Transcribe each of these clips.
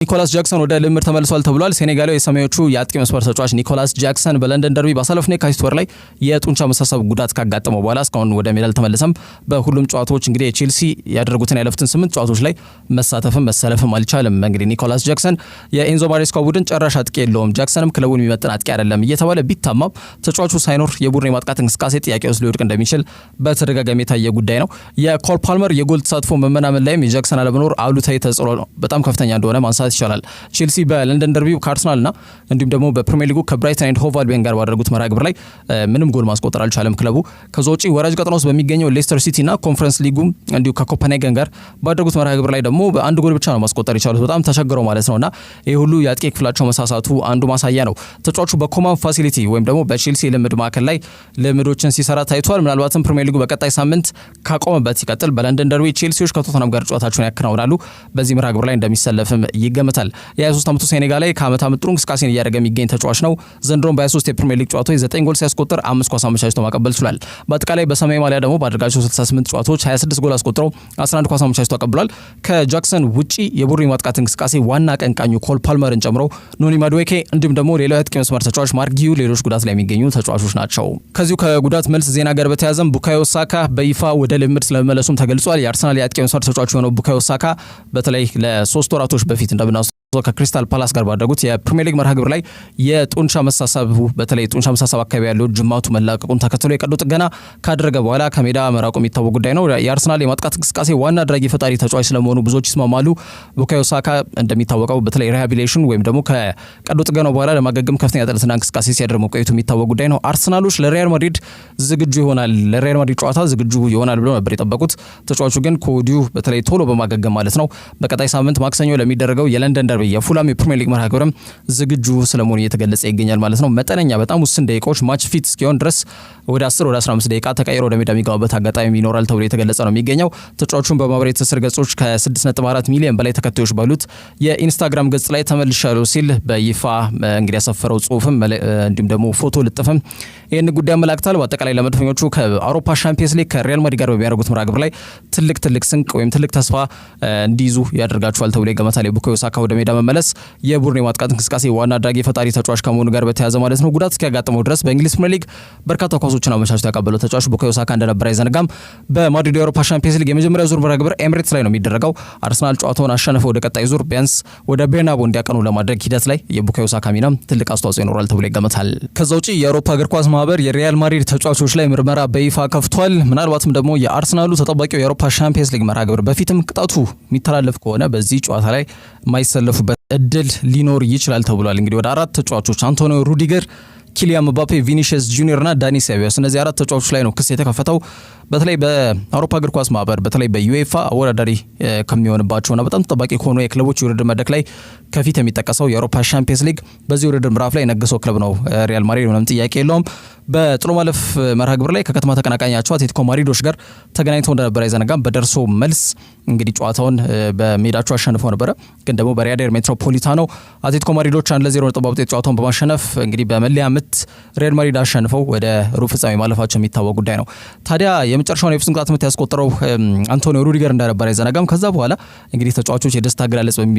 ኒኮላስ ጃክሰን ወደ ልምምድ ተመልሷል ተብሏል። ሴኔጋላዊ የሰማዮቹ የአጥቂ መስመር ተጫዋች ኒኮላስ ጃክሰን በለንደን ደርቢ ባሳለፍነው የካቲት ወር ላይ የጡንቻ መሳሳብ ጉዳት ካጋጠመው በኋላ እስካሁን ወደ ሜዳ አልተመለሰም። በሁሉም ጨዋታዎች እንግዲህ የቼልሲ ያደረጉትን ያለፉትን 8 ጨዋታዎች ላይ መሰለፍም አልቻለም። እንግዲህ ኒኮላስ ጃክሰን የኤንዞ ማሬስካ ቡድን ጨራሽ አጥቂ የለውም፣ ጃክሰንም ክለቡን የሚመጥን አጥቂ አይደለም እየተባለ ቢታማም ተጫዋቹ ሳይኖር የቡድን የማጥቃት እንቅስቃሴ ጥያቄ ውስጥ ሊወድቅ እንደሚችል በተደጋጋሚ የታየ ጉዳይ ነው። የኮል ፓልመር የጎል ተሳትፎ መመናመን ላይም የጃክሰን አለመኖር አሉታዊ ተጽዕኖ ነው በጣም ከፍተኛ እንደሆነ ማንሳት ይቻላል። ቼልሲ በለንደን ደርቢው ከአርሰናልና እንዲሁም ደግሞ በፕሪሚየር ሊጉ ከብራይተን ኤንድ ሆቭ አልቢዮን ጋር ባደረጉት መርሃ ግብር ላይ ምንም ጎል ማስቆጠር አልቻለም ክለቡ። ከዛ ውጪ ወራጅ ቀጠና ውስጥ በሚገኘው ሌስተር ሲቲና ኮንፈረንስ ሊጉ እንዲሁ ከኮፐንሃገን ጋር ባደረጉት መርሃ ግብር ላይ ደግሞ በአንድ ጎል ብቻ ነው ማስቆጠር የቻሉት። በጣም ተቸግረው ማለት ነውና ይሄ ሁሉ የአጥቂ ክፍላቸው መሳሳቱ አንዱ ማሳያ ነው። ተጫዋቹ በኮማን ፋሲሊቲ ወይም ደግሞ በቼልሲ ልምድ ማዕከል ላይ ልምዶችን ሲሰራ ታይቷል። ምናልባትም ፕሪሚየር ሊጉ በቀጣይ ሳምንት ካቆመበት ሲቀጥል በለንደን ደርቢ ቼልሲዎች ከቶተንሃም ጋር ጨዋታቸውን ያከናውናሉ። በዚህ መርሃ ግብር ላይ እንደሚሰለፍም ይገመታል። የ23 ዓመቱ ሴኔጋላዊ ከዓመት ዓመት ጥሩ እንቅስቃሴን እያደረገ የሚገኝ ተጫዋች ነው። ዘንድሮም በ23 የፕሪሚየር ሊግ ጨዋታዎች 9 ጎል ሲያስቆጥር 5 ኳስ አመቻችቶ ማቀበል ችሏል። በአጠቃላይ በሰማያዊ ማሊያ ደግሞ ባደረጋቸው 68 ጨዋታዎች 26 ጎል አስቆጥሮ 11 ኳስ አመቻችቶ አቀብሏል። ከጃክሰን ውጪ የቡድን ማጥቃት እንቅስቃሴ ዋና አቀንቃኙ ኮል ፓልመርን ጨምሮ ኖኒ ማዱዌኬ እንዲሁም ደግሞ ሌላው የአጥቂ መስመር ተጫዋች ማርክ ጊዩ ሌሎች ጉዳት ላይ የሚገኙ ተጫዋቾች ናቸው። ከዚሁ ከጉዳት መልስ ዜና ጋር በተያያዘም ቡካዮ ሳካ በይፋ ወደ ልምድ ስለመመለሱም ተገልጿል። የአርሰናል የአጥቂ መስመር ተጫዋች የሆነው ቡካዮ ሳካ በተለይ ለ3 ወራቶች በፊት ከክሪስታል ፓላስ ጋር ባደረጉት የፕሪሚየር ሊግ መርሃ ግብር ላይ የጡንቻ መሳሳብ በተለይ ጡንቻ መሳሳብ አካባቢ ያለው ጅማቱ መላቀቁን ተከትሎ የቀዶ ጥገና ካደረገ በኋላ ከሜዳ መራቁ የሚታወቅ ጉዳይ ነው። የአርሰናል የማጥቃት እንቅስቃሴ ዋና አድራጊ ፈጣሪ ተጫዋች ስለመሆኑ ብዙዎች ይስማማሉ። ቡካዮ ሳካ እንደሚታወቀው በተለይ ሪሃቢሊቴሽን ወይም ደግሞ ከቀዶ ጥገናው በኋላ ለማገገም ከፍተኛ ጥረትና እንቅስቃሴ ሲያደርግ መቆየቱ የሚታወቅ ጉዳይ ነው። አርሰናሎች ለሪያል ማድሪድ ጨዋታ ዝግጁ ይሆናል ብለው ነበር የጠበቁት። ተጫዋቹ ግን ከወዲሁ በተለይ ቶሎ በማገገም ማለት ነው በቀጣይ ሳምንት ማክሰኞ ለሚደረገው የለንደን የፉላም የፕሪሚየር ሊግ መርሃ ግብርም ዝግጁ ስለመሆኑ እየተገለጸ ይገኛል ማለት ነው። መጠነኛ በጣም ውስን ደቂቃዎች ማች ፊት እስኪሆን ድረስ ወደ 10 ወደ 15 ደቂቃ ተቀይሮ ወደ ሜዳ የሚገባበት አጋጣሚ ይኖራል ተብሎ የተገለጸ ነው የሚገኘው። ተጫዋቹን በማህበራዊ ትስስር ገጾች ከ6.4 ሚሊዮን በላይ ተከታዮች ባሉት የኢንስታግራም ገጽ ላይ ተመልሻለሁ ሲል በይፋ እንግዲህ ያሰፈረው ጽሁፍም እንዲሁም ደግሞ ፎቶ ልጥፍም ይህን ጉዳይ አመላክታል። በአጠቃላይ ለመድፈኞቹ ከአውሮፓ ሻምፒየንስ ሊግ ከሪያል ማድሪድ ጋር በሚያደርጉት መርሃ ግብር ላይ ትልቅ ስንቅ ወይም ትልቅ ተስፋ እንዲይዙ ያደርጋቸዋል ተብሎ ይገመታል። የቡካዮ ሳካ ወደ ሜዳ መመለስ የቡድን የማጥቃት እንቅስቃሴ ዋና አድራጊ ፈጣሪ ተጫዋች ከመሆኑ ጋር በተያያዘ ማለት ነው ጉዳት እስኪያጋጥመው ድረስ በእንግሊዝ ፕሪሚየር ሊግ በርካታ ኳሶችን አመቻችቶ ያቀበለው ተጫዋች ቡካዮ ሳካ እንደነበር አይዘነጋም። በማድሪድ የአውሮፓ ሻምፒየንስ ሊግ የመጀመሪያው ዙር መርሃ ግብር ኤምሬትስ ላይ ነው የሚደረገው። አርሰናል ጨዋታውን አሸንፈው ወደ ቀጣይ ዙር ቢያንስ ወደ ቤርናቦ እንዲያቀኑ ለማድረግ ሂደት ላይ የቡካዮ ሳካ ሚናም ትልቅ አስተዋጽኦ ይኖራል ተብሎ ይገመታል። ከዛ ውጪ የአውሮፓ እግር ኳስ ማህበር የሪያል ማድሪድ ተጫዋቾች ላይ ምርመራ በይፋ ከፍቷል። ምናልባትም ደግሞ የአርሰናሉ ተጠባቂው የአውሮፓ ሻምፒየንስ ሊግ መርሃ ግብር በፊትም ቅጣቱ የሚተላለፍ ከሆነ በዚህ ጨዋታ ላይ የማይሰለፉበት እድል ሊኖር ይችላል ተብሏል። እንግዲህ ወደ 4 ተጫዋቾች አንቶኒዮ ሩዲገር፣ ኪሊያን ምባፔ፣ ቪኒሲየስ ጁኒየር እና ዳኒ ሴባዮስ እነዚህ 4 ተጫዋቾች ላይ ነው ክስ የተከፈተው። በተለይ በአውሮፓ እግር ኳስ ማህበር በተለይ በዩኤፋ አወዳዳሪ ከሚሆንባቸውና በጣም ተጠባቂ ከሆኑ የክለቦች የውድድር መድረክ ላይ ከፊት የሚጠቀሰው የአውሮፓ ሻምፒየንስ ሊግ በዚህ ውድድር ምዕራፍ ላይ የነገሰው ክለብ ነው ሪያል ማድሪድ፣ ምንም ጥያቄ የለውም። በጥሎ ማለፍ መርሃ ግብር ላይ ከከተማ ተቀናቃኛቸው አትሌቲኮ ማድሪዶች ጋር ተገናኝተው እንደነበር አይዘነጋም። በደርሶ መልስ እንግዲህ ጨዋታውን በሜዳቸው አሸንፈው ነበረ። ግን ደግሞ በሪያዴር ሜትሮፖሊታኖ አትሌቲኮ ማድሪዶች 1-0 ነጥብ ውጤት ጨዋታውን በማሸነፍ እንግዲህ በመለያ ምት ሪያል ማድሪድ አሸንፈው ወደ ሩብ ፍጻሜ ማለፋቸው የሚታወቅ ጉዳይ ነው። ታዲያ የመጨረሻውን የፍጹም ቅጣት ምት ያስቆጠረው አንቶኒዮ ሩዲገር እንደነበር አይዘነጋም። ከዛ በኋላ እንግዲህ ተጫዋቾች የደስታ አገላለጽ ወይም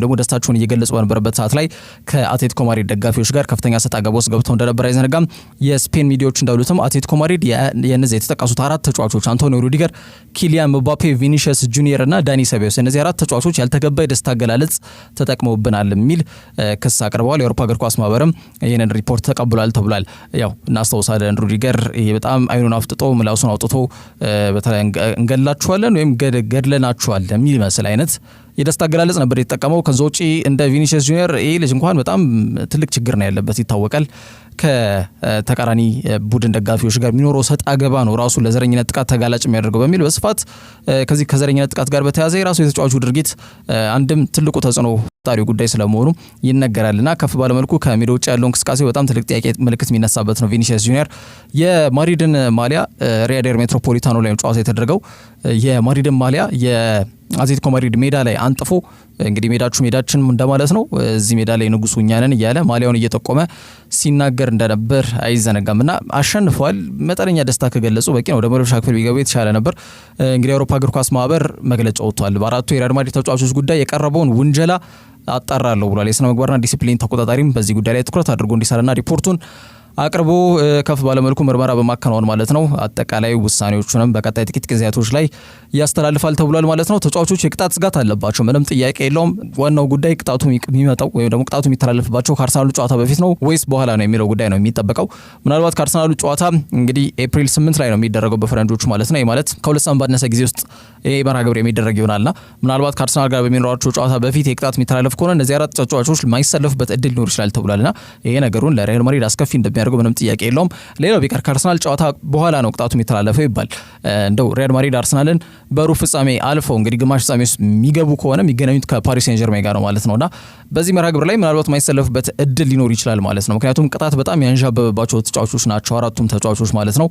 ደግሞ ደስታቸውን እየገለጹ በነበረበት ሰዓት ላይ ከአትሌቲኮ ማድሪድ ደጋፊዎች ጋር ከፍተኛ ሰጣ ገባ ውስጥ ገብተው እንደነበር አይዘነጋም። የስፔን ሚዲያዎች እንዳሉትም አትሌቲኮ ማድሪድ የነዚህ የተጠቀሱት 4 ተጫዋቾች አንቶኒዮ ሩዲገር፣ ኪሊያን ምባፔ፣ ቪኒሲየስ ጁኒየር እና ዳኒ ሴባዮስ እነዚህ 4 ተጫዋቾች ያልተገባ የደስታ አገላለጽ ተጠቅመውብናል የሚል ክስ አቅርበዋል። የአውሮፓ እግር ኳስ ማህበርም ይህንን ሪፖርት ተቀብሏል ተብሏል። ያው እናስታውሳለን ሩዲገር በጣም አይኑን አፍጥጦ ምላሱን አውጥቶ በተለይ እንገላችኋለን ወይም ገድለናችኋል የሚመስል አይነት የደስታ አገላለጽ ነበር የተጠቀመው። ከዛ ውጪ እንደ ቪኒሲየስ ጁኒየር ይህ ልጅ እንኳን በጣም ትልቅ ችግር ነው ያለበት ይታወቃል። ከተቃራኒ ቡድን ደጋፊዎች ጋር የሚኖረው ሰጣ ገባ ነው ራሱ ለዘረኝነት ጥቃት ተጋላጭ የሚያደርገው በሚል በስፋት ከዚህ ከዘረኝነት ጥቃት ጋር በተያያዘ የራሱ የተጫዋቹ ድርጊት አንድም ትልቁ ተጽዕኖ ፈጣሪው ጉዳይ ስለመሆኑ ይነገራልና ከፍ ባለመልኩ ከሜዳ ውጭ ያለው እንቅስቃሴ በጣም ትልቅ ጥያቄ ምልክት የሚነሳበት ነው። ቪኒሲየስ ጁኒየር የማድሪድን ማሊያ ሪያዴር ሜትሮፖሊታኖ ላይ ጨዋታ የተደረገው የማድሪድን ማሊያ የአትሌቲኮ ማድሪድ ሜዳ ላይ አንጥፎ እንግዲህ ሜዳችን እንደማለት ነው እዚህ ሜዳ ላይ ንጉሱ እኛ ነን እያለ ማሊያውን እየጠቆመ ሲናገር እንደነበር አይዘነጋምና አሸንፏል። መጠነኛ ደስታ ከገለጹ በቂ ነው። ወደ መጨረሻ ክፍል ቢገቡ የተሻለ ነበር። እንግዲህ የአውሮፓ እግር ኳስ ማህበር መግለጫ ወጥቷል። በአራቱ የሪያል ማድሪድ ተጫዋቾች ጉዳይ የቀረበውን ውንጀላ አጣራለሁ ብሏል። የስነ ምግባርና ዲሲፕሊን ተቆጣጣሪም በዚህ ጉዳይ ላይ ትኩረት አድርጎ እንዲሰራና ሪፖርቱን አቅርቦ ከፍ ባለመልኩ ምርመራ በማከናወን ማለት ነው አጠቃላይ ውሳኔዎቹንም በቀጣይ ጥቂት ጊዜያቶች ላይ ያስተላልፋል ተብሏል ማለት ነው። ተጫዋቾቹ የቅጣት ስጋት አለባቸው፣ ምንም ጥያቄ የለውም። ዋናው ጉዳይ ቅጣቱ የሚመጣው ወይም ደግሞ ቅጣቱ የሚተላለፍባቸው ከአርሰናሉ ጨዋታ በፊት ነው ወይስ በኋላ ነው የሚለው ጉዳይ ነው የሚጠበቀው። ምናልባት ከአርሰናሉ ጨዋታ እንግዲህ ኤፕሪል 8 ላይ ነው የሚደረገው በፈረንጆቹ ማለት ነው። ማለት ከሁለት ሳምንት ባነሰ ጊዜ ውስጥ ይሄ መርሃ ግብር የሚደረግ ይሆናልና ምናልባት ከአርሰናል ጋር በሚኖራቸው ጨዋታ በፊት የቅጣት የሚተላለፍ ከሆነ እነዚህ አራት ተጫዋቾች የማይሰለፉበት እድል ሊኖር ይችላል ተብሏልና ይሄ ነገሩን ለሪያል ማድሪድ አስከፊ እንደሚያደርገው ምንም ጥያቄ የለውም። ሌላው ቢቀር ከአርሰናል ጨዋታ በኋላ ነው ቅጣቱ የሚተላለፈው ይባል እንደው ሪያል ማድሪድ አርሰናልን በሩብ ፍጻሜ አልፈው እንግዲህ ግማሽ ፍጻሜ ውስጥ የሚገቡ ከሆነ የሚገናኙት ከፓሪስ ሴን ጀርሜን ጋር ነው ማለት ነውና በዚህ መርሃ ግብር ላይ ምናልባት የማይሰለፉበት እድል ሊኖር ይችላል ማለት ነው። ምክንያቱም ቅጣት በጣም ያንዣበበባቸው ተጫዋቾች ናቸው አራቱም ተጫዋቾች ማለት ነው።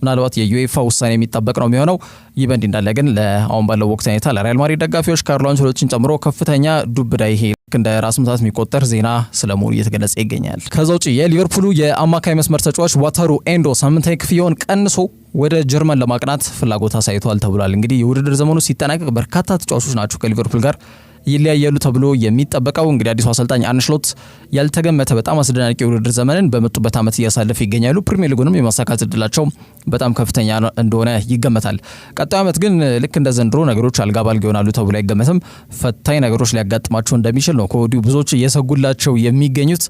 ምናልባት የዩኤፋ ውሳኔ የሚጠበቅ ነው የሚሆነው። ይህ በእንዲህ እንዳለ ግን ለአሁን ባለው ወቅት ሁኔታ ለሪያል ማድሪድ ደጋፊዎች ካርሎ አንቸሎቲን ጨምሮ ከፍተኛ ዱብዳ ይሄ እንደ ራስ ምታት የሚቆጠር ዜና ስለመሆኑ እየተገለጸ ይገኛል። ከዛ ውጪ የሊቨርፑሉ የአማካይ መስመር ተጫዋች ዋታሩ ኤንዶ ሳምንታዊ ክፍያውን ቀንሶ ወደ ጀርመን ለማቅናት ፍላጎት አሳይቷል ተብሏል። እንግዲህ የውድድር ዘመኑ ሲጠናቀቅ በርካታ ተጫዋቾች ናቸው ከሊቨርፑል ጋር ይለያያሉ ተብሎ የሚጠበቀው። እንግዲህ አዲሱ አሰልጣኝ አርነ ስሎት ያልተገመተ በጣም አስደናቂ የውድድር ዘመንን በመጡበት ዓመት እያሳለፉ ይገኛሉ። ፕሪሚየር ሊጉንም የማሳካት እድላቸው በጣም ከፍተኛ እንደሆነ ይገመታል። ቀጣዩ ዓመት ግን ልክ እንደ ዘንድሮ ነገሮች አልጋ ባልጋ ይሆናሉ ተብሎ አይገመትም። ፈታኝ ነገሮች ሊያጋጥማቸው እንደሚችል ነው ከወዲሁ ብዙዎች እየሰጉላቸው የሚገኙት።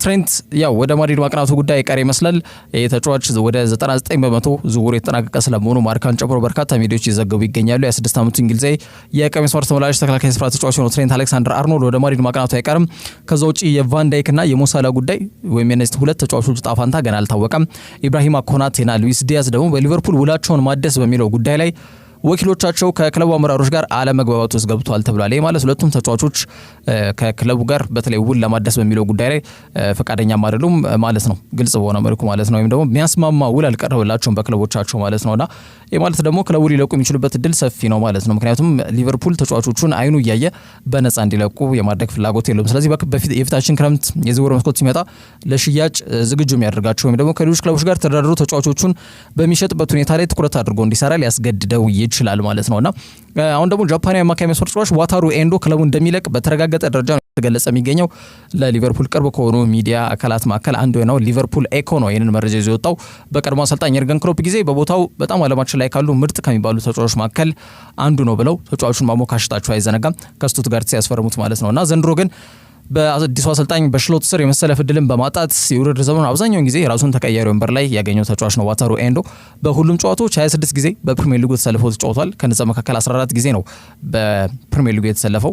ትሬንት ያው ወደ ማድሪድ ማቅናቱ ጉዳይ ቀር ይመስላል። የተጫዋች ወደ 99% ዝውውሩ የተጠናቀቀ ስለመሆኑ ማርካን ጨምሮ በርካታ ሚዲያዎች ይዘገቡ ይገኛሉ። የ26 ዓመቱ እንግሊዛዊ የቀኝ መስመር ተመላላሽ ተከላካይ ስፍራ ተጫዋች ነው ትሬንት አሌክሳንደር አርኖልድ ወደ ማድሪድ ማቅናቱ አይቀርም። ከዛ ውጪ የቫን ዳይክ እና የሞሳላ ጉዳይ ወይም የነዚህ ሁለት ተጫዋቾች ዕጣ ፈንታ ገና አልታወቀም። ኢብራሂማ ኮናቴና ሉዊስ ዲያዝ ደግሞ በሊቨርፑል ውላቸውን ማደስ በሚለው ጉዳይ ላይ ወኪሎቻቸው ከክለቡ አመራሮች ጋር አለመግባባት ውስጥ ገብቷል ተብሏል። ይህ ማለት ሁለቱም ተጫዋቾች ከክለቡ ጋር በተለይ ውል ለማደስ በሚለው ጉዳይ ላይ ፈቃደኛም አይደሉም ማለት ነው፣ ግልጽ በሆነ መልኩ ማለት ነው። ወይም ደግሞ የሚያስማማ ውል አልቀረበላቸውም በክለቦቻቸው ማለት ነውና ይህ ማለት ደግሞ ክለቡ ሊለቁ የሚችሉበት እድል ሰፊ ነው ማለት ነው። ምክንያቱም ሊቨርፑል ተጫዋቾቹን አይኑ እያየ በነፃ እንዲለቁ የማድረግ ፍላጎት የለውም። ስለዚህ የፊታችን ክረምት የዝውውር መስኮት ሲመጣ ለሽያጭ ዝግጁ የሚያደርጋቸው ወይም ደግሞ ከሌሎች ክለቦች ጋር ተደራድሮ ተጫዋቾቹን በሚሸጥበት ሁኔታ ላይ ትኩረት አድርጎ እንዲሰራ ሊያስገድደው ይችላል ማለት ነውና አሁን ደግሞ ጃፓናዊ አማካይ መስመር ተጫዋች ዋታሩ ኤንዶ ክለቡ እንደሚለቅ በተረጋገጠ ደረጃ ነው የተገለጸ የሚገኘው። ለሊቨርፑል ቅርብ ከሆኑ ሚዲያ አካላት መካከል አንዱ ነው ሊቨርፑል ኤኮ ነው ይህንን መረጃ ይዞ የወጣው። በቀድሞ አሰልጣኝ የርገን ክሎፕ ጊዜ በቦታው በጣም ዓለማችን ላይ ካሉ ምርጥ ከሚባሉ ተጫዋቾች መካከል አንዱ ነው ብለው ተጫዋቹን ማሞካሸታቸው አይዘነጋም ከስቱትጋርት ሲያስፈርሙት ማለት ነውና ዘንድሮ ግን በአዲሱ አሰልጣኝ በሽሎት ስር የመሰለፍ እድልን በማጣት የውድድር ዘመኑ አብዛኛውን ጊዜ ራሱን ተቀያሪ ወንበር ላይ ያገኘው ተጫዋች ነው ዋታሩ ኤንዶ። በሁሉም ጨዋታዎች 26 ጊዜ በፕሪሚየር ሊጉ ተሰልፈው ተጫውቷል። ከነዛ መካከል 14 ጊዜ ነው በፕሪሚየር ሊጉ የተሰለፈው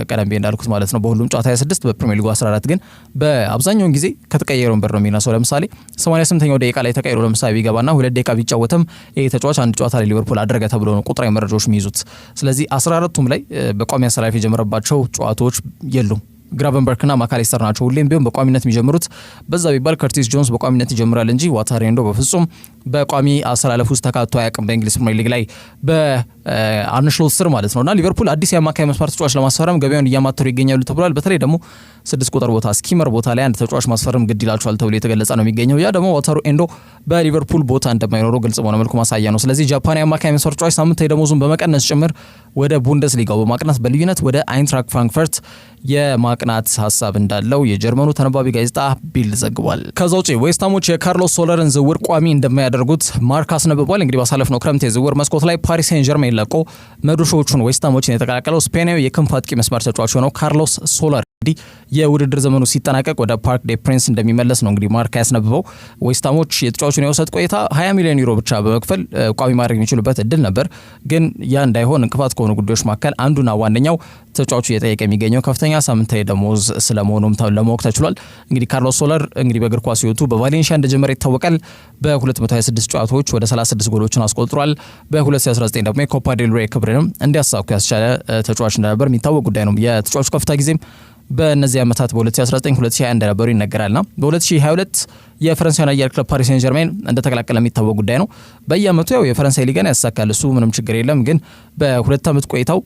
ቀደም ብዬ እንዳልኩት ማለት ነው። በሁሉም ጨዋታ 26 በፕሪሚየር ሊጉ 14 ግን በአብዛኛውን ጊዜ ከተቀያሪ ወንበር ነው የሚነሳው። ለምሳሌ 88ኛው ደቂቃ ላይ ተቀይሮ ለምሳሌ ቢገባና 2 ደቂቃ ቢጫወትም ይሄ ተጫዋች አንድ ጨዋታ ላይ ሊቨርፑል አደረገ ተብሎ ነው ቁጥራዊ መረጃዎች የሚይዙት። ስለዚህ 14ቱም ላይ በቋሚ አሰላፊ የጀመረባቸው ጨዋታዎች የሉም። ግራቨንበርክና ማካሊስተር ናቸው ሁሌም ቢሆን በቋሚነት የሚጀምሩት። በዛ ቢባል ከርቲስ ጆንስ በቋሚነት ይጀምራል እንጂ ዋታሩ ኤንዶ በፍጹም በቋሚ አሰላለፍ ውስጥ ተካቶ አያውቅም በእንግሊዝ ፕሪሚየር ሊግ ላይ በአርነ ስሎት ስር ማለት ነውና ሊቨርፑል አዲስ የአማካይ መስመር ተጫዋች ለማስፈረም ገበያውን እያማተሩ ይገኛሉ ተብሏል። በተለይ ደግሞ 6 ቁጥር ቦታ ስኪመር ቦታ ላይ አንድ ተጫዋች ማስፈረም ግድ ይላቸዋል ተብሎ የተገለጸ ነው የሚገኘው። ያ ደግሞ ዋታሩ ኤንዶ በሊቨርፑል ቦታ እንደማይኖረው ግልጽ በሆነ መልኩ ማሳያ ነው። ስለዚህ ጃፓናዊ አማካይ መስመር ተጫዋች ሳምንታዊ ደሞዙን በመቀነስ ጭምር ወደ ቡንደስሊጋው በማቅናት በልዩነት ወደ አይንትራክ ፍራንክፈርት የማቅናት ሀሳብ እንዳለው የጀርመኑ ተነባቢ ጋዜጣ ቢልድ ዘግቧል። ከዛ ውጪ ዌስትሃሞች የካርሎስ ሶለርን ዝውውር ቋሚ እንደማያደርጉት ማርካ አስነብቧል። እንግዲህ ባሳለፍነው ክረምት የዝውውር መስኮት ላይ ፓሪስ ሴን ጀርሜን ለቆ መዶሻዎቹን ዌስትሃሞችን የተቀላቀለው ስፔናዊ የክንፍ አጥቂ መስመር ተጫዋች ሆነው ካርሎስ ሶለር እንግዲህ የውድድር ዘመኑ ሲጠናቀቅ ወደ ፓርክ ዴ ፕሪንስ እንደሚመለስ ነው እንግዲህ ማርካ ያስነብበው። ዌስትሃሞች የተጫዋቹን የውሰት ቆይታ 20 ሚሊዮን ዩሮ ብቻ በመክፈል ቋሚ ማድረግ የሚችሉበት እድል ነበር። ግን ያ እንዳይሆን እንቅፋት ከሆኑ ጉዳዮች መካከል አንዱና ዋነኛው ተጫዋቹ እየጠየቀ የሚገኘው ከፍተኛ ሳምንታዊ ደሞዝ ስለመሆኑም ለማወቅ ተችሏል። እንግዲህ ካርሎስ ሶለር እንግዲህ በእግር ኳስ ሕይወቱ በቫሌንሺያ እንደጀመረ ይታወቃል። በ226 ጨዋታዎች ወደ 36 ጎሎችን አስቆጥሯል። በ2019 ደግሞ የኮፓ ዴል ሬይ ክብርንም እንዲያሳኩ ያስቻለ ተጫዋች እንደነበር የሚታወቅ ጉዳይ ነው። የተጫዋቹ ከፍታ ጊዜም በእነዚህ ዓመታት በ2019 2021 እንደነበሩ ይነገራልና በ2022 የፈረንሳይ ኃያል ክለብ ፓሪስ ሴን ጀርሜን እንደተቀላቀለ የሚታወቅ ጉዳይ ነው። በየአመቱ ያው የፈረንሳይ ሊጋን ያሳካል፣ እሱ ምንም ችግር የለም። ግን በሁለት አመት ቆይታው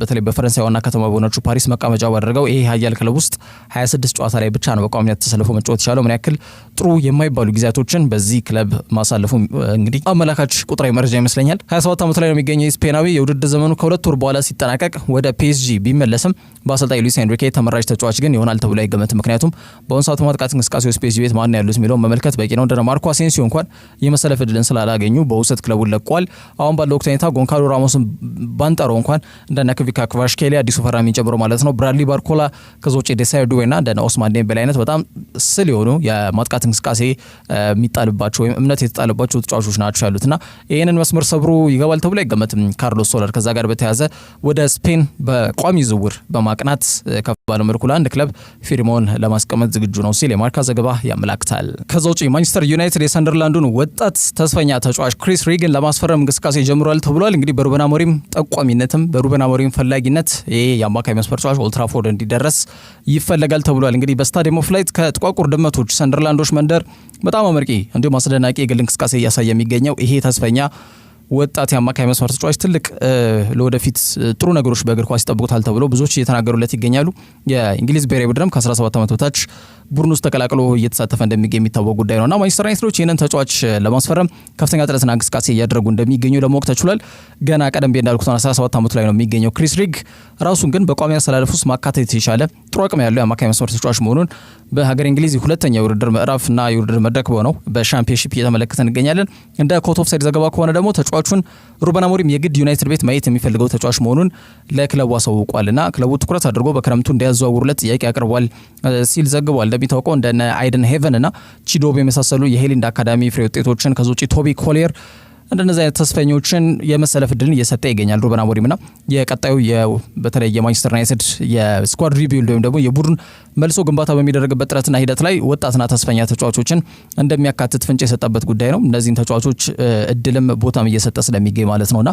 በተለይ በፈረንሳይ ዋና ከተማ በሆነችው ፓሪስ መቀመጫ ባደረገው ይሄ ኃያል ክለብ ውስጥ 26 ጨዋታ ላይ ብቻ ነው በቋሚነት ተሰልፎ መጫወት የቻለው። ምን ያክል ጥሩ የማይባሉ ጊዜያቶችን በዚህ ክለብ ማሳለፉ እንግዲህ አመላካች ቁጥራዊ መረጃ ይመስለኛል። 27 ዓመት ላይ ነው የሚገኘው ስፔናዊ። የውድድር ዘመኑ ከሁለት ወር በኋላ ሲጠናቀቅ ወደ ፒኤስጂ ቢመለስም በአሰልጣኝ ሉዊስ ኤንሪኬ ተመራጭ ተጫዋች ግን ይሆናል ተብሎ አይገመትም። ምክንያቱም በአሁኑ ሰዓት ማጥቃት እንቅስቃሴ ውስጥ ፒኤስጂ ቤት ማን ያሉት የሚለውን መመልከት በቂ ነው። እንደ ማርኮ አሴንሲዮ እንኳን የመሰለፍ ዕድልን ስላላገኙ በውሰት ክለቡን ለቋል። አሁን ባለው ወቅት ሁኔታ ጎንካሎ ራሞስን ባንጠረው እንኳን እንደነ ክቪካ ክቫራትስኬሊያ አዲሱ ፈራሚን ጨምሮ ማለት ነው ብራድሊ ባርኮላ ከዞቼ ዴሳይር ዱዌና እንደነ ኦስማን ዴምቤሌ አይነት በጣም ስል የሆኑ የማጥቃት እንቅስቃሴ የሚጣልባቸው ወይም እምነት የተጣለባቸው ተጫዋቾች ናቸው ያሉትና ይህንን መስመር ሰብሮ ይገባል ተብሎ አይገመትም ካርሎስ ሶለር። ከዛ ጋር በተያያዘ ወደ ስፔን በቋሚ ዝውውር በማቅናት ከፍ ባለ መልኩ ለአንድ ክለብ ፊርማውን ለማስቀመጥ ዝግጁ ነው ሲል የማርካ ዘገባ ያመላክታል። ከዛ ውጪ ማንቸስተር ዩናይትድ የሰንደርላንዱን ወጣት ተስፈኛ ተጫዋች ክሪስ ሪግን ለማስፈረም እንቅስቃሴ ጀምሯል ተብሏል። እንግዲህ በሩበን አሞሪም ጠቋሚነትም በሩበን አሞሪም ፈላጊነት ይሄ የአማካይ መስመር ተጫዋች ኦልድ ትራፎርድ እንዲደረስ ይፈለጋል ተብሏል። እንግዲህ በስታዲየም ኦፍ ላይት ከጥቋቁር ድመቶች ሰንደርላንዶች መንደር በጣም አመርቂ እንዲሁም አስደናቂ የግል እንቅስቃሴ እያሳየ የሚገኘው ይሄ ተስፈኛ ወጣት የአማካይ መስመር ተጫዋች ትልቅ ለወደፊት ጥሩ ነገሮች በእግር ኳስ ይጠብቁታል ተብሎ ብዙዎች እየተናገሩለት ይገኛሉ። የእንግሊዝ ብሔራዊ ቡድንም ከ17 ዓመት በታች ቡድን ውስጥ ተቀላቅሎ እየተሳተፈ እንደሚገኝ የሚታወቅ ጉዳይ ነውና ማንቸስተር ዩናይትዶች ይህንን ተጫዋች ለማስፈረም ከፍተኛ ጥረትና እንቅስቃሴ እያደረጉ እንደሚገኙ ለማወቅ ተችሏል። ገና ቀደም ብዬ እንዳልኩት 17 ዓመቱ ላይ ነው የሚገኘው ክሪስ ሪግ። ራሱን ግን በቋሚ አሰላለፍ ውስጥ ማካተት የቻለ ጥሩ አቅም ያለው የአማካይ መስመር ተጫዋች መሆኑን በሀገር እንግሊዝ ሁለተኛ የውድድር ምዕራፍና የውድድር መድረክ በሆነው በሻምፒዮንሺፕ እየተመለከተ እንገኛለን። እንደ ኮት ኦፍ ሳይድ ዘገባ ከሆነ ደግሞ ተጫዋቹን ሩበን አሞሪም የግድ ዩናይትድ ቤት ማየት የሚፈልገው ተጫዋች መሆኑን ለክለቡ አሳውቋልና ክለቡ ትኩረት አድርጎ በክረምቱ እንዲያዘዋውሩለት ጥያቄ አቅርቧል ሲል ዘግቧል። እንደሚታወቀው እንደነ አይደን ሄቨን እና ቺዶብ የመሳሰሉ የሄሊንድ አካዳሚ ፍሬ ውጤቶችን ከዚ ውጪ ቶቢ ኮሊየር እንደነዚህ አይነት ተስፈኞችን የመሰለፍ ዕድልን እየሰጠ ይገኛል ሩበን አሞሪምና የቀጣዩ በተለይ የማንቸስተር ዩናይትድ የስኳድ ሪቢልድ ወይም ደግሞ የቡድን መልሶ ግንባታ በሚደረግበት ጥረትና ሂደት ላይ ወጣትና ተስፈኛ ተጫዋቾችን እንደሚያካትት ፍንጭ የሰጠበት ጉዳይ ነው። እነዚህን ተጫዋቾች እድልም ቦታም እየሰጠ ስለሚገኝ ማለት ነውና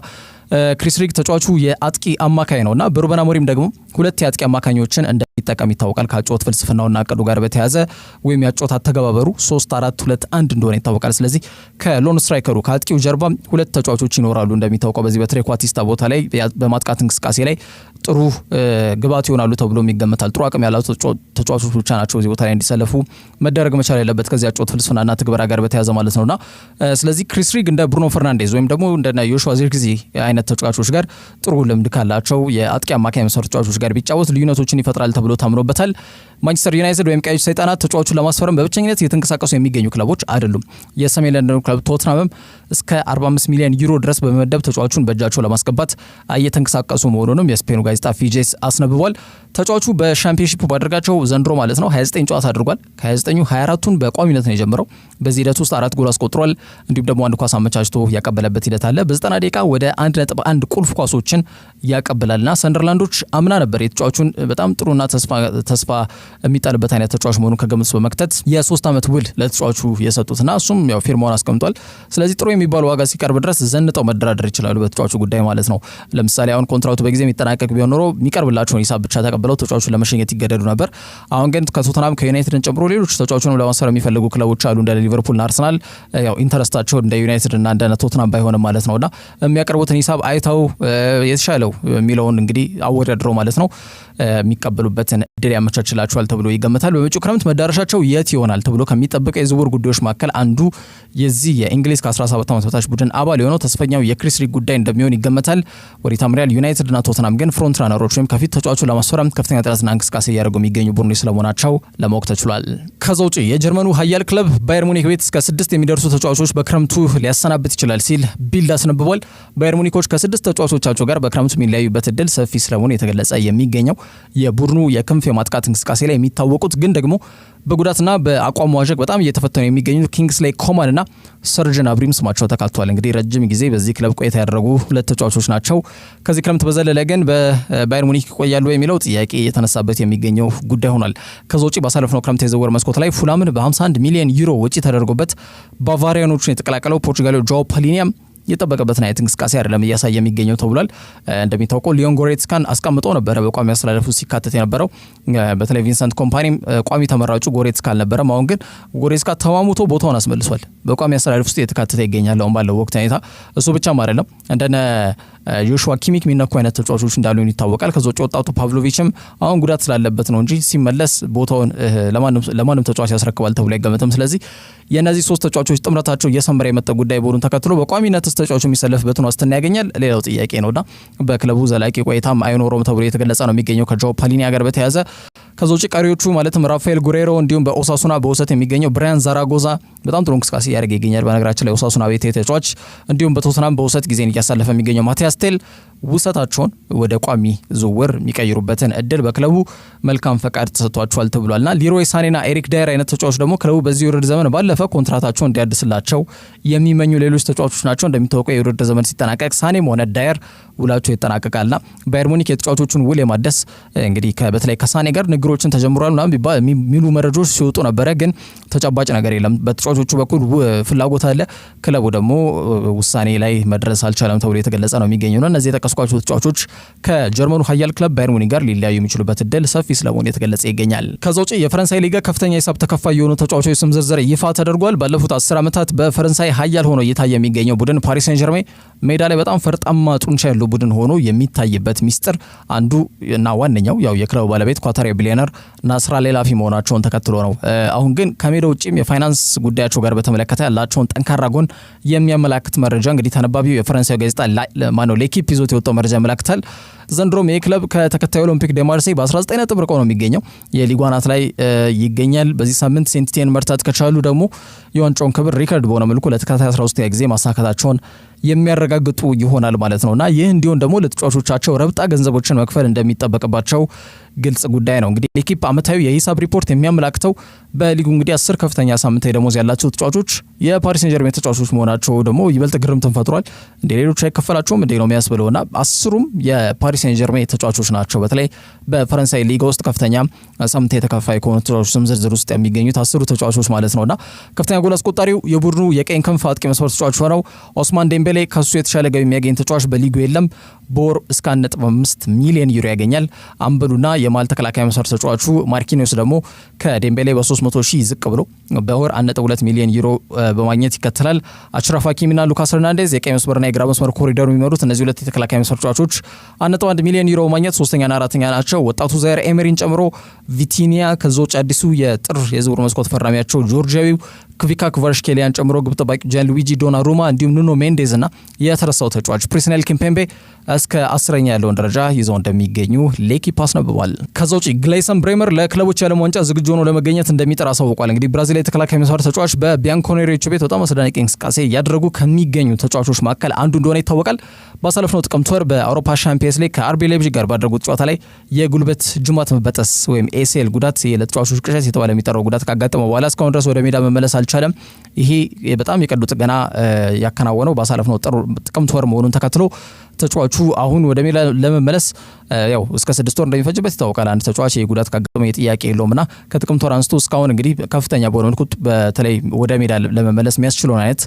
ክሪስ ሪግ ተጫዋቹ የአጥቂ አማካይ ነውና በሩበን አሞሪም ደግሞ ሁለት የአጥቂ አማካኞችን እንደሚጠቀም ይታወቃል። ከአጨዋወት ፍልስፍናውና እቅዱ ጋር በተያያዘ ወይም የአጨዋወት አተገባበሩ 3-4-2-1 እንደሆነ ይታወቃል። ስለዚህ ከሎን ስትራይከሩ ከአጥቂው ጀርባ ሁለት ተጫዋቾች ይኖራሉ። እንደሚታወቀው በዚህ በትሬኳቲስታ ቦታ ላይ በማጥቃት እንቅስቃሴ ላይ ጥሩ ግባት ይሆናሉ ተብሎ ይገመታል። ጥሩ አቅም ያላቸው ተጫዋቾች ብቻ ናቸው እዚህ ቦታ ላይ እንዲሰለፉ መደረግ መቻል ያለበት ከዚህ አጨዋወት ፍልስፍናና ትግበራ ጋር በተያያዘ ማለት ነውና ስለዚህ ክሪስ ሪግ እንደ ብሩኖ ፈርናንዴዝ ወይም ደግሞ እንደ ዮሹዋ ዚርክዚ አይነት ተጫዋቾች ጋር ጥሩ ልምድ ካላቸው የአጥቂ አማካይ መስመር ተጫዋቾች ጋር ቢጫወት ልዩነቶችን ይፈጥራል ተብሎ ታምኖበታል። ማንቸስተር ዩናይትድ ወይም ቀዮች ሰይጣናት ተጫዋቹን ለማስፈረም በብቸኝነት እየተንቀሳቀሱ የሚገኙ ክለቦች አይደሉም። የሰሜን ለንደኑ ክለብ ቶትናምም እስከ 45 ሚሊዮን ዩሮ ድረስ በመመደብ ተጫዋቹን በእጃቸው ለማስገባት እየተንቀሳቀሱ መሆኑንም የስፔኑ ጋዜጣ ፊጄስ አስነብቧል። ተጫዋቹ በሻምፒዮንሺፕ ባደረጋቸው ዘንድሮ ማለት ነው 29 ጨዋታ አድርጓል። ከ29ኙ 24ቱን በቋሚነት ነው የጀመረው። በዚህ ሂደት ውስጥ 4 ጎል አስቆጥሯል። እንዲሁም ደግሞ አንድ ኳስ አመቻችቶ ያቀበለበት ሂደት አለ። በ90 ደቂቃ ወደ 1.1 ቁልፍ ኳሶችን ያቀብላልና ሰንደርላንዶች አምና ነበር የተጫዋቹን በጣም ጥሩና ተስፋ የሚጣልበት አይነት ተጫዋች መሆኑን ከግምት በመክተት የ3 ዓመት ውል ለተጫዋቹ የሰጡትና እሱም ያው ፊርማውን አስቀምጧል። ስለዚህ ጥሩ የሚባል ዋጋ ሲቀርብ ድረስ ዘንጠው መደራደር ይችላሉ በተጫዋቹ ጉዳይ ማለት ነው። ለምሳሌ አሁን ኮንትራቱ በጊዜ የሚጠናቀቅ ቢሆን ኖሮ የሚቀርብላቸውን ሂሳብ ብቻ ተቀብለው ተጫዋቹን ለመሸኘት ይገደዱ ነበር። አሁን ግን ከቶተናም ከዩናይትድን ጨምሮ ሌሎች ተጫዋቹን ለማስፈረም የሚፈልጉ ክለቦች አሉ እንደ ሊቨርፑልና አርሰናል። ያው ኢንተረስታቸው እንደ ዩናይትድ እና እንደ ቶተናም ባይሆንም ማለት ነውና የሚያቀርቡትን ሂሳብ አይተው የተሻለው የሚለውን እንግዲህ አወዳድረው ማለት ነው የሚቀበሉበትን እድል ያመቻችላቸዋል ተብሎ ይገመታል። በመጪው ክረምት መዳረሻቸው የት ይሆናል ተብሎ ከሚጠበቀው የዝውውር ጉዳዮች መካከል አንዱ የዚህ የእንግሊዝ ከ17 ዓመት በታች ቡድን አባል የሆነው ተስፈኛው የክሪስ ሪግ ጉዳይ እንደሚሆን ይገመታል። ወዲታም ሪያል ዩናይትድ እና ቶተናም ግን ፍሮንት ራነሮች ወይም ከፊት ተጫዋቹን ለማስፈረም ከፍተኛ ጥረትና እንቅስቃሴ እያደረጉ የሚገኙ ቡድኖች ስለመሆናቸው ለማወቅ ተችሏል። ከዛ ውጪ የጀርመኑ ኃያል ክለብ ባየር ሙኒክ ቤት እስከ 6 የሚደርሱ ተጫዋቾች በክረምቱ ሊያሰናብት ይችላል ሲል ቢልድ አስነብቧል። ባየር ሙኒኮች ከ6 ተጫዋቾቻቸው ጋር በክረምቱ የሚለያዩበት እድል ሰፊ ስለመሆኑ የተገለጸ የሚገኘው የቡድኑ የክንፍ የማጥቃት እንቅስቃሴ ላይ የሚታወቁት ግን ደግሞ በጉዳትና በአቋም መዋዠቅ በጣም እየተፈተኑ የሚገኙ ኪንግስሌይ ኮማን እና ሰርጅን አብሪም ስማቸው ተካቷል። እንግዲህ ረጅም ጊዜ በዚህ ክለብ ቆይታ ያደረጉ ሁለት ተጫዋቾች ናቸው። ከዚህ ክረምት በዘለለ ግን በባየር ሙኒክ ይቆያሉ የሚለው ጥያቄ የተነሳበት የሚገኘው ጉዳይ ሆኗል። ከዛ ውጪ ባሳለፍነው ክረምት የዝውውር መስኮት ላይ ፉላምን በ51 ሚሊዮን ዩሮ ወጪ ተደርጎበት ባቫሪያኖቹን የተቀላቀለው ፖርቹጋላዊ ጆao ፓሊኒያም የጠበቀበትን አይነት እንቅስቃሴ አይደለም እያሳየ የሚገኘው ተብሏል። እንደሚታወቀው ሊዮን ጎሬትስካን አስቀምጦ ነበረ በቋሚ አስተላለፉ ሲካተት የነበረው በተለይ ቪንሰንት ኮምፓኒም ቋሚ ተመራጩ ጎሬትስካ አልነበረም። አሁን ግን ጎሬትስካ ተማሙቶ ቦታውን አስመልሷል። በቋሚ አስተላለፍ ውስጥ የተካተተ ይገኛል አሁን ባለው ወቅት ሁኔታ። እሱ ብቻም አይደለም እንደነ ዮሹዋ ኪሚክ የሚነኩ አይነት ተጫዋቾች እንዳሉ ይታወቃል። ከዛ ውጭ ወጣቱ ፓቭሎቪችም አሁን ጉዳት ስላለበት ነው እንጂ ሲመለስ ቦታውን ለማንም ተጫዋች ያስረክባል ተብሎ አይገመትም። ስለዚህ የእነዚህ ሶስት ተጫዋቾች ጥምረታቸው እየሰመረ የመጣ ጉዳይ ቦሩን ተከትሎ በቋሚነት ተጫዋቹ የሚሰለፍበትን ዋስትና ያገኛል ሌላው ጥያቄ ነውና በክለቡ ዘላቂ ቆይታም አይኖረውም ተብሎ የተገለጸ ነው የሚገኘው ከጆ ፓሊኒያ ጋር በተያያዘ። ከዛ ውጭ ቀሪዎቹ ማለትም ራፋኤል ጉሬሮ እንዲሁም በኦሳሱና በውሰት የሚገኘው ብራያን ዛራጎዛ በጣም ጥሩ እንቅስቃሴ ያደርግ ይገኛል። በነገራችን ላይ ኦሳሱና ቤት ተጫዋች እንዲሁም በቶተናም በውሰት ጊዜን እያሳለፈ የሚገኘው ማቲያስ ቴል ውሰታቸውን ወደ ቋሚ ዝውውር የሚቀይሩበትን እድል በክለቡ መልካም ፈቃድ ተሰጥቷቸዋል ተብሏልና ሊሮይ ሳኔና ኤሪክ ዳየር አይነት ተጫዋች ደግሞ ክለቡ በዚህ የውድድር ዘመን ባለፈ ኮንትራታቸውን እንዲያድስላቸው የሚመኙ ሌሎች ተጫዋቾች ናቸው። እንደሚታወቀው የውድድር ዘመን ሲጠናቀቅ ሳኔም ሆነ ዳየር ውላቸው ይጠናቀቃልና ባየር ሙኒክ የተጫዋቾቹን ውል የማደስ እንግዲህ በተለይ ከሳኔ ጋር ንግሮችን ተጀምሯል ምናምን የሚሉ መረጃዎች ሲወጡ ነበረ። ግን ተጨባጭ ነገር የለም። በተጫዋቾቹ በኩል ፍላጎት አለ፣ ክለቡ ደግሞ ውሳኔ ላይ መድረስ አልቻለም ተብሎ የተገለጸ ነው የሚገኘው። እነዚህ የጠቀስኳቸው ተጫዋቾች ከጀርመኑ ኃያል ክለብ ባየር ሙኒክ ጋር ሊለያዩ የሚችሉበት እድል ሰፊ ስለመሆኑ የተገለጸ ይገኛል። ከዛ ውጭ የፈረንሳይ ሊጋ ከፍተኛ ሂሳብ ተከፋይ የሆኑ ተጫዋቾች ስም ዝርዝር ይፋ ተደርጓል። ባለፉት 10 ዓመታት በፈረንሳይ ኃያል ሆኖ እየታየ የሚገኘው ቡድን ፓሪስ ሴን ጀርሜን ሜዳ ላይ በጣም ፈርጣማ ጡንቻ ያለው ቡድን ሆኖ የሚታይበት ሚስጥር አንዱ እና ዋነኛው ያው የክለቡ ባለቤት ኳታሪ ቢሊዮነር ናስር አልኸላፊ መሆናቸውን ተከትሎ ነው። አሁን ግን ከሜዳ ውጭም የፋይናንስ ጉዳያቸው ጋር በተመለከተ ያላቸውን ጠንካራ ጎን የሚያመላክት መረጃ እንግዲህ ተነባቢው የፈረንሳይ ጋዜጣ ሌኪፕ ይዞት የወጣው መረጃ ያመላክታል። ዘንድሮም ይህ ክለብ ከተከታዩ ኦሎምፒክ ደ ማርሴይ በ19 ነጥብ ርቆ ነው የሚገኘው። የሊጉ አናት ላይ ይገኛል። በዚህ ሳምንት ሴንት ኢቲየን መርታት ከቻሉ ደግሞ የዋንጫውን ክብር ሪከርድ በሆነ መልኩ ለተከታታይ 13 ጊዜ ማሳካታቸውን የሚያረጋግጡ ይሆናል ማለት ነውና ይህ እንዲሆን ደግሞ ለተጫዋቾቻቸው ረብጣ ገንዘቦችን መክፈል እንደሚጠበቅባቸው ግልጽ ጉዳይ ነው። እንግዲህ ሌኪፕ ዓመታዊ የሂሳብ ሪፖርት የሚያመላክተው በሊጉ እንግዲህ 10 ከፍተኛ ሳምንታዊ ደሞዝ ያላቸው ተጫዋቾች የፓሪስ ሴን ጀርሜን ተጫዋቾች መሆናቸው ደግሞ ይበልጥ ግርምትን ፈጥሯል። እንደ ሌሎች አይከፈላቸውም እንዴ ነው የሚያስብለውና 10ሩም የፓሪስ ሴን ጀርሜን ተጫዋቾች ናቸው። በተለይ በፈረንሳይ ሊጋ ውስጥ ከፍተኛ ሳምንታዊ ተከፋይ ከሆኑ ተጫዋቾች ስም ዝርዝር ውስጥ የሚገኙት 10ሩ ተጫዋቾች ማለት ነውና ከፍተኛ ጎል አስቆጣሪው የቡድኑ የቀኝ ክንፍ አጥቂ መስመር ተጫዋች ሆነው ኦስማን ዴምቤሌ ከሱ የተሻለ ገቢ የሚያገኝ ተጫዋች በሊጉ የለም። በወር እስከ 1.5 ሚሊዮን ዩሮ ያገኛል። አምበሉና የማል ተከላካይ መስመር ተጫዋቹ ማርኪኒዮስ ደግሞ ከዴምቤሌ በ300,000 ዝቅ ብሎ በወር 1.2 ሚሊዮን ዩሮ በማግኘት ይከተላል። አችራፍ ሀኪሚና ሉካስ ሄርናንዴዝ የቀኝ መስመርና የግራ መስመር ኮሪደሩ የሚመሩት እነዚህ ሁለት የተከላካይ መስመር ተጫዋቾች 1.1 ሚሊዮን ዩሮ በማግኘት ሶስተኛና አራተኛ ናቸው። ወጣቱ ዛይር ኤሜሪን ጨምሮ ቪቲኒያ ከዛ ውጭ አዲሱ የጥር የዝውውር መስኮት ፈራሚያቸው ጆርጂያዊው ክቪካ ክቫራትስኬሊያን ጨምሮ ግብ ጠባቂ ጃንሉዊጂ ዶናሩማ እንዲሁም ኑኖ ሜንዴዝ እና የተረሳው ተጫዋች ፕሪስኔል ኪምፔምቤ እስከ 10ኛ ያለውን ደረጃ ይዘው እንደሚገኙ ሌኪፕ አስነብቧል። ከዛ ውጭ ግሌይሰን ብሬመር ለክለቦች የዓለም ዋንጫ ዝግጁ ሆኖ ለመገኘት እንደሚጠራ አሳውቋል። እንግዲህ ብራዚል የተከላካይ መስመር ተጫዋች በቢያንኮኔሪዎቹ ቤት በጣም አስደናቂ እንቅስቃሴ እያደረጉ ከሚገኙ ተጫዋቾች መካከል አንዱ እንደሆነ ይታወቃል። ባሳለፍነው ጥቅምት ወር በአውሮፓ ሻምፒየንስ ሊግ ከአርቢ ሌይፕዚግ ጋር ባደረጉት ጨዋታ ላይ የጉልበት ጅማት መበጠስ ወይም ኤሲኤል ጉዳት ለተጫዋቾች ቅዠት የተባለ የሚጠራው ጉዳት ካጋጠመው በኋላ እስካሁን ድረስ ወደ ሜዳ መመለስ አልቻለም። ይሄ በጣም የቀዶ ጥገና ያከናወነው ባሳለፍነው ጥቅምት ወር መሆኑን ተከትሎ ተጫዋቹ አሁን ወደ ሜዳ ለመመለስ ያው እስከ 6 ወር እንደሚፈጅበት ይታወቃል። አንድ ተጫዋች የጉዳት ካጋጠመው የጥያቄ የለውምና ከጥቅምት ወር አንስቶ እስካሁን እንግዲህ ከፍተኛ በሆነ መልኩ በተለይ ወደ ሜዳ ለመመለስ የሚያስችለውን አይነት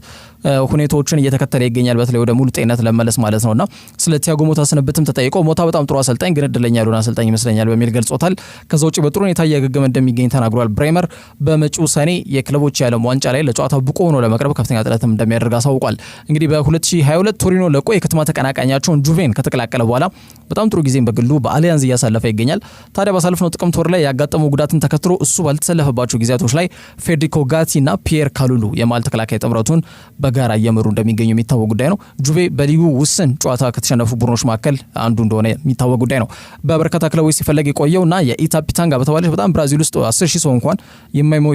ሁኔታዎችን እየተከተለ ይገኛል። በተለይ ወደ ሙሉ ጤንነት ለመመለስ ማለት ነውና ስለ ቲያጎ ሞታ ስንብትም ተጠይቆ ሞታ በጣም ጥሩ አሰልጣኝ ግን እድለኛ ያልሆነ አሰልጣኝ ይመስለኛል በሚል ገልጾታል። ከዛ ውጪ በጥሩ ሁኔታ እያገገመ እንደሚገኝ ተናግሯል። ብሬመር በመጪው ሰኔ የክለቦች የዓለም ዋንጫ ላይ ለጨዋታ ብቁ ሆኖ ለመቅረብ ከፍተኛ ጥረትም እንደሚያደርግ አሳውቋል። እንግዲህ በ2022 ቶሪኖ ለቆ የከተማ ተቀናቃኛቸውን ጁቬን ከተቀላቀለ በኋላ በጣም ጥሩ ጊዜም በግሉ በአሊያንዝ እያሳለፈ ይገኛል። ታዲያ ባሳለፍነው ጥቅምት ወር ላይ ያጋጠመው ጉዳትን ተከትሎ እሱ ባልተሰለፈባቸው ጊዜያቶች ላይ ፌዴሪኮ ጋቲ እና ፒየር ካሉሉ የማል ተከላካይ ጥምረቱን በጋራ እየመሩ እንደሚገኙ የሚታወቅ ጉዳይ ነው። ጁቬ በሊጉ ውስን ጨዋታ ከተሸነፉ ቡድኖች መካከል አንዱ እንደሆነ የሚታወቅ ጉዳይ ነው። በበርካታ ክለቦች ሲፈለግ የቆየውና የኢታፒታንጋ በተባለች በጣም ብራዚል ውስጥ 10,000 ሰው እንኳን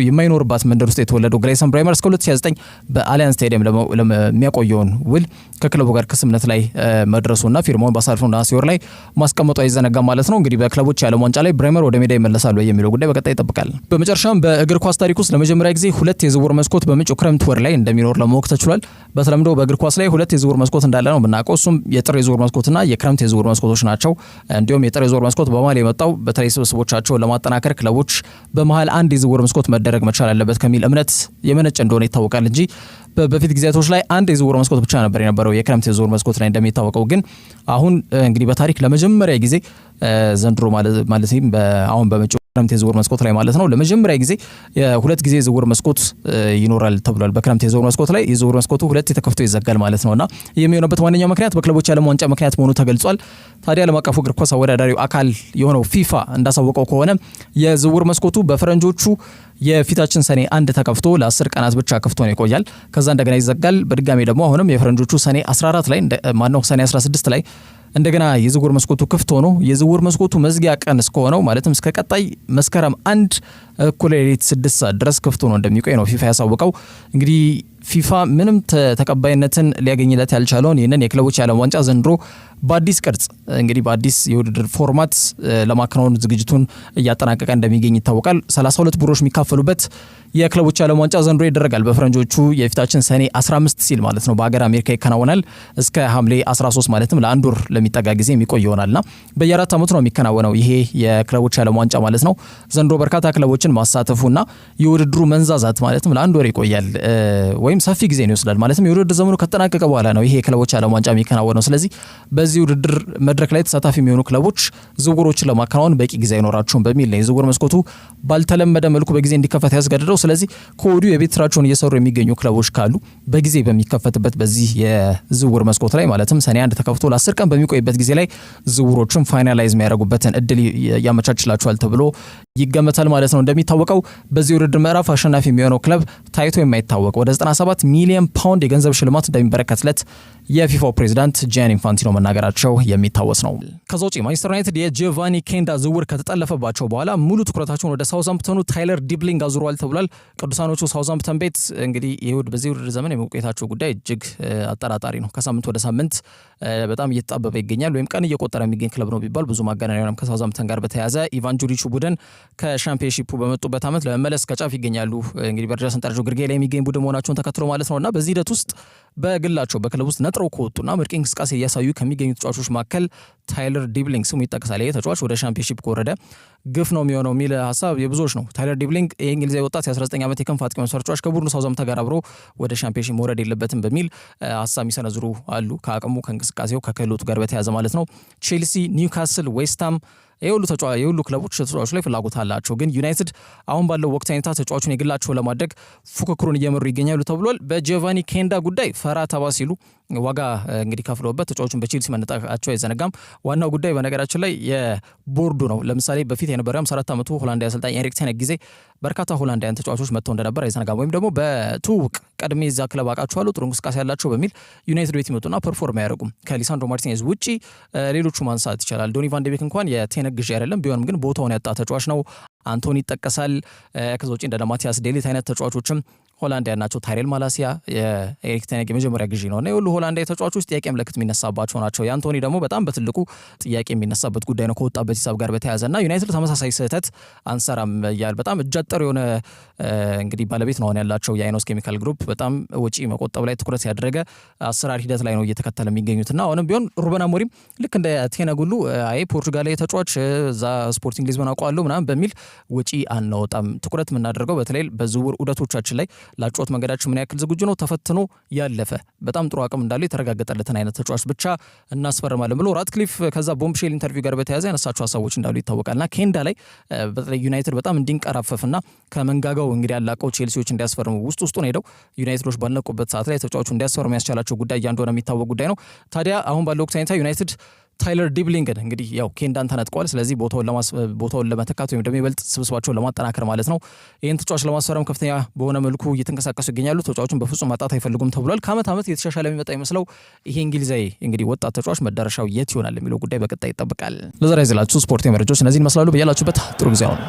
የማይኖርባት መንደር ውስጥ የተወለደው ግሌይሰን ብሬመር እስከ 2029 በአሊያንዝ ስታዲየም ለሚያቆየውን ውል ከክለቡ ጋር ከስምነት ላይ መድረሱና ፊርማውን ባሳለፍነው ነሐሴ ወር ላይ ማስቀመጡ አይዘነጋም ማለት ነው። እንግዲህ በክለቦች የዓለም ዋንጫ ላይ ብሬመር ወደ ሜዳ ይመለሳሉ የሚለው ጉዳይ በቀጣይ ይጠብቃል። በመጨረሻም በእግር ኳስ ታሪክ ውስጥ ለመጀመሪያ ጊዜ 2 የዝውውር መስኮት በመጪው ክረምት ወር ላይ እንደሚኖር ለማወቅ ተችሏል። በተለምዶ በእግር ኳስ ላይ 2 የዝውውር መስኮት እንዳለ ነው የምናውቀው። እሱም የጥር የዝውውር መስኮትና የክረምት የዝውውር መስኮቶች ናቸው። እንዲሁም የጥር የዝውውር መስኮት በመሀል የመጣው በተለይ ስብስቦቻቸውን ለማጠናከር ክለቦች በመሀል አንድ የዝውውር መስኮት መደረግ መቻል አለበት ከሚል እምነት የመነጨ እንደሆነ ይታወቃል እንጂ በፊት ጊዜያቶች ላይ አንድ የዝውውር መስኮት ብቻ ነበር የነበረው የክረምት የዝውውር መስኮት ላይ እንደሚታወቀው። ግን አሁን እንግዲህ በታሪክ ለመጀመሪያ ጊዜ ዘንድሮ ማለት አሁን በመጪው ክረምት የዝውውር መስኮት ላይ ማለት ነው ለመጀመሪያ ጊዜ ሁለት ጊዜ የዝውውር መስኮት ይኖራል ተብሏል። በክረምት የዝውውር መስኮት ላይ የዝውውር መስኮቱ ሁለት ተከፍቶ ይዘጋል ማለት ነውና የሚሆነበት ዋነኛው ምክንያት በክለቦች ዓለም ዋንጫ ምክንያት መሆኑ ተገልጿል። ታዲያ ዓለም አቀፉ እግር ኳስ አወዳዳሪው አካል የሆነው ፊፋ እንዳሳወቀው ከሆነ የዝውውር መስኮቱ በፈረንጆቹ የፊታችን ሰኔ 1 ተከፍቶ ለ10 ቀናት ብቻ ከፍቶ ነው ይቆያል። ከዛ እንደገና ይዘጋል። በድጋሚ ደግሞ አሁንም የፈረንጆቹ ሰኔ 14 ላይ ሰኔ 16 ላይ እንደገና የዝውውር መስኮቱ ክፍት ሆኖ የዝውውር መስኮቱ መዝጊያ ቀን እስከሆነው ማለትም እስከ ቀጣይ መስከረም 1 እኩለ ሌሊት 6 ሰዓት ድረስ ክፍት ሆኖ እንደሚቆይ ነው ፊፋ ያሳወቀው። እንግዲህ ፊፋ ምንም ተቀባይነትን ሊያገኝለት ያልቻለውን ይህንን የክለቦች የዓለም ዋንጫ ዘንድሮ በአዲስ ቅርጽ እንግዲህ በአዲስ የውድድር ፎርማት ለማከናወን ዝግጅቱን እያጠናቀቀ እንደሚገኝ ይታወቃል። 32 ቡድኖች የሚካፈሉበት የክለቦች የዓለም ዋንጫ ዘንድሮ ይደረጋል። በፈረንጆቹ የፊታችን ሰኔ 15 ሲል ማለት ነው በሀገር አሜሪካ ይከናወናል እስከ ሐምሌ 13 ማለትም ለአንድ ወር ለሚጠጋ ጊዜ የሚቆይ ይሆናልና በየአራት ዓመቱ ነው የሚከናወነው ይሄ የክለቦች የዓለም ዋንጫ ማለት ነው። ዘንድሮ በርካታ ክለቦችን ማሳተፉና የውድድሩ መንዛዛት ማለትም ለአንድ ወር ይቆያል ወይም ሰፊ ጊዜ ይወስዳል። ማለትም የውድድር ዘመኑ ከተጠናቀቀ በኋላ ነው ይሄ የክለቦች የዓለም ዋንጫ የሚከናወነው። ስለዚህ በዚህ ውድድር መድረክ ላይ ተሳታፊ የሚሆኑ ክለቦች ዝውውሮችን ለማከናወን በቂ ጊዜ አይኖራቸውም በሚል ነው የዝውውር መስኮቱ ባልተለመደ መልኩ በጊዜ እንዲከፈት ያስገድደው። ስለዚህ ከወዲሁ የቤት ስራቸውን እየሰሩ የሚገኙ ክለቦች ካሉ በጊዜ በሚከፈትበት በዚህ የዝውውር መስኮት ላይ ማለትም ሰኔ 1 ተከፍቶ ለ10 ቀን በሚቆይበት ጊዜ ላይ ዝውውሮችን ፋይናላይዝ የሚያደርጉበትን እድል ያመቻችላቸዋል ተብሎ ይገመታል ማለት ነው። እንደሚታወቀው በዚህ ውድድር ምዕራፍ አሸናፊ የሚሆነው ክለብ ታይቶ የማይታወቅ ወደ 97 ሚሊዮን ፓውንድ የገንዘብ ሽልማት እንደሚበረከትለት የፊፋው ፕሬዝዳንት ጂያኒ ኢንፋንቲኖ መናገራቸው የሚታወስ ነው። ከዛ ውጪ ማንቸስተር ዩናይትድ የጂዮቫኒ ኬንዳ ዝውውር ከተጠለፈባቸው በኋላ ሙሉ ትኩረታቸውን ወደ ሳውዛምፕተኑ ታይለር ዲብሊንግ አዙረዋል ተብሏል። ቅዱሳኖቹ ሳውዛምፕተን ቤት እንግዲህ በዚህ ውድድር ዘመን የመቆየታቸው ጉዳይ እጅግ አጠራጣሪ ነው። ከሳምንት ወደ ሳምንት በጣም እየተጣበበ ይገኛል። ወይም ቀን እየቆጠረ የሚገኝ ክለብ ነው ቢባል ብዙ ማጋነን አይሆንም። ከሳውዛምፕተን ጋር በተያያዘ ኢቫን ጁሪቹ ቡድን ከሻምፒዮንሺፑ በመጡበት ዓመት ለመመለስ ከጫፍ ይገኛሉ። እንግዲህ በደረጃ ሰንጠረዡ ግርጌ ላይ የሚገኝ ቡድን መሆናቸውን ተከትሎ ማለት ነውና በዚህ ሂደት ውስጥ በግላቸው በክለብ ውስጥ ነጥረው ከወጡና ምርጥ እንቅስቃሴ እያሳዩ ከሚገኙ ተጫዋቾች መካከል ታይለር ዲብሊንግ ስሙ ይጠቀሳል። ይህ ተጫዋች ወደ ሻምፒዮንሺፕ ከወረደ ግፍ ነው የሚሆነው የሚል ሀሳብ የብዙዎች ነው። ታይለር ዲብሊንግ የእንግሊዛዊ ወጣት የ19 ዓመት የክንፍ አጥቂ መስመር ተጫዋች ከቡድኑ ሳውዛምፕተን ጋር አብሮ ወደ ሻምፒዮንሺፕ መውረድ የለበትም በሚል ሀሳብ የሚሰነዝሩ አሉ። ከአቅሙ ከእንቅስቃሴው ከክህሎቱ ጋር በተያያዘ ማለት ነው። ቼልሲ፣ ኒውካስል፣ ዌስትሃም የሁሉ ክለቦች ተጫዋቹ ላይ ፍላጎት አላቸው። ግን ዩናይትድ አሁን ባለው ወቅት አይነታ ተጫዋቹን የግላቸው ለማድረግ ፉክክሩን እየመሩ ይገኛሉ ተብሏል። በጂዮቫኒ ኬንዳ ጉዳይ ፈራ ተባ ሲሉ ዋጋ እንግዲህ ከፍለውበት ተጫዋቹን በቼልሲ መነጣቃቸው አይዘነጋም። ዋናው ጉዳይ በነገራችን ላይ የቦርዱ ነው። ለምሳሌ በፊት የነበረው 54 ዓመቱ ሆላንዳዊ አሰልጣኝ ኤሪክ ቴን ጊዜ በርካታ ሆላንዳውያን ተጫዋቾች መጥተው እንደነበር አይዘነጋም። ወይም ደግሞ በትውውቅ ቀድሜ እዛ ክለብ አውቃቸዋለሁ ጥሩ እንቅስቃሴ ያላቸው በሚል ዩናይትድ ቤት ይመጡና ፐርፎርም አያደርጉም። ከሊሳንድሮ ማርቲኔዝ ውጪ ሌሎቹ ማንሳት ይቻላል። ዶኒ ቫን ደ ቤክ እንኳን የቴን ግዢ አይደለም፣ ቢሆንም ግን ቦታውን ያጣ ተጫዋች ነው። አንቶኒ ይጠቀሳል። ከዛ ውጪ እንደ ማቲያስ ዴሊት አይነት ተጫዋቾችም ሆላንዳውያን ናቸው። ታይሬል ማላሲያ የኤሪክ ቴን የመጀመሪያ ግዢ ነው እና የሁሉ ሆላንዳዊ ተጫዋቾች ጥያቄ ምልክት የሚነሳባቸው ናቸው። የአንቶኒ ደግሞ በጣም በትልቁ ጥያቄ የሚነሳበት ጉዳይ ነው ከወጣበት ሂሳብ ጋር በተያያዘ እና ዩናይትድ ተመሳሳይ ስህተት አንሰራም እያል በጣም እጃጠር የሆነ እንግዲህ ባለቤት ነው ያላቸው የአይኖስ ኬሚካል ግሩፕ በጣም ወጪ መቆጠብ ላይ ትኩረት ያደረገ አሰራር ሂደት ላይ ነው እየተከተለ የሚገኙትና አሁንም ቢሆን ሩበን አሞሪም ልክ እንደ ቴን ጉሉ ፖርቱጋላዊ ተጫዋች እዛ ስፖርቲንግ ሊዝበን አውቀዋለሁ ምናምን በሚል ወጪ አናወጣም፣ ትኩረት የምናደርገው በተለይ በዝውውር ዑደቶቻችን ላይ ላጮት መንገዳችን ምን ያክል ዝግጁ ነው ተፈትኖ ያለፈ በጣም ጥሩ አቅም እንዳለው የተረጋገጠለትን አይነት ተጫዋች ብቻ እናስፈርማለን ብሎ ራትክሊፍ ከዛ ቦምብሼል ኢንተርቪው ጋር በተያያዘ ያነሳቸው ሀሳቦች እንዳሉ ይታወቃልና ኬንዳ ላይ በተለይ ዩናይትድ በጣም እንዲንቀራፈፍና ከመንጋጋው እንግዲህ ያላቀው ቼልሲዎች እንዲያስፈርሙ ውስጡን ሄደው ዩናይትዶች ባልነቁበት ሰዓት ላይ ተጫዋቹ እንዲያስፈርሙ ያስቻላቸው ጉዳይ እንደሆነ የሚታወቅ ጉዳይ ነው። ታዲያ አሁን ባለው ወቅት አይነታ ዩናይትድ ታይለር ዲብሊንግን እንግዲህ ያው ኬንዳን ተነጥቀዋል። ስለዚህ ቦታውን ለመተካት ወይም ደግሞ ይበልጥ ስብስባቸውን ለማጠናከር ማለት ነው ይህን ተጫዋች ለማስፈረም ከፍተኛ በሆነ መልኩ እየተንቀሳቀሱ ይገኛሉ። ተጫዋቹን በፍጹም ማጣት አይፈልጉም ተብሏል። ከዓመት ዓመት የተሻሻለ የሚመጣ ይመስለው ይሄ እንግሊዛዊ እንግዲህ ወጣት ተጫዋች መዳረሻው የት ይሆናል የሚለው ጉዳይ በቀጣይ ይጠብቃል። ለዛሬ ያዘላችሁ ስፖርት መረጃዎች እነዚህን ይመስላሉ። በያላችሁበት ጥሩ ጊዜ አሁን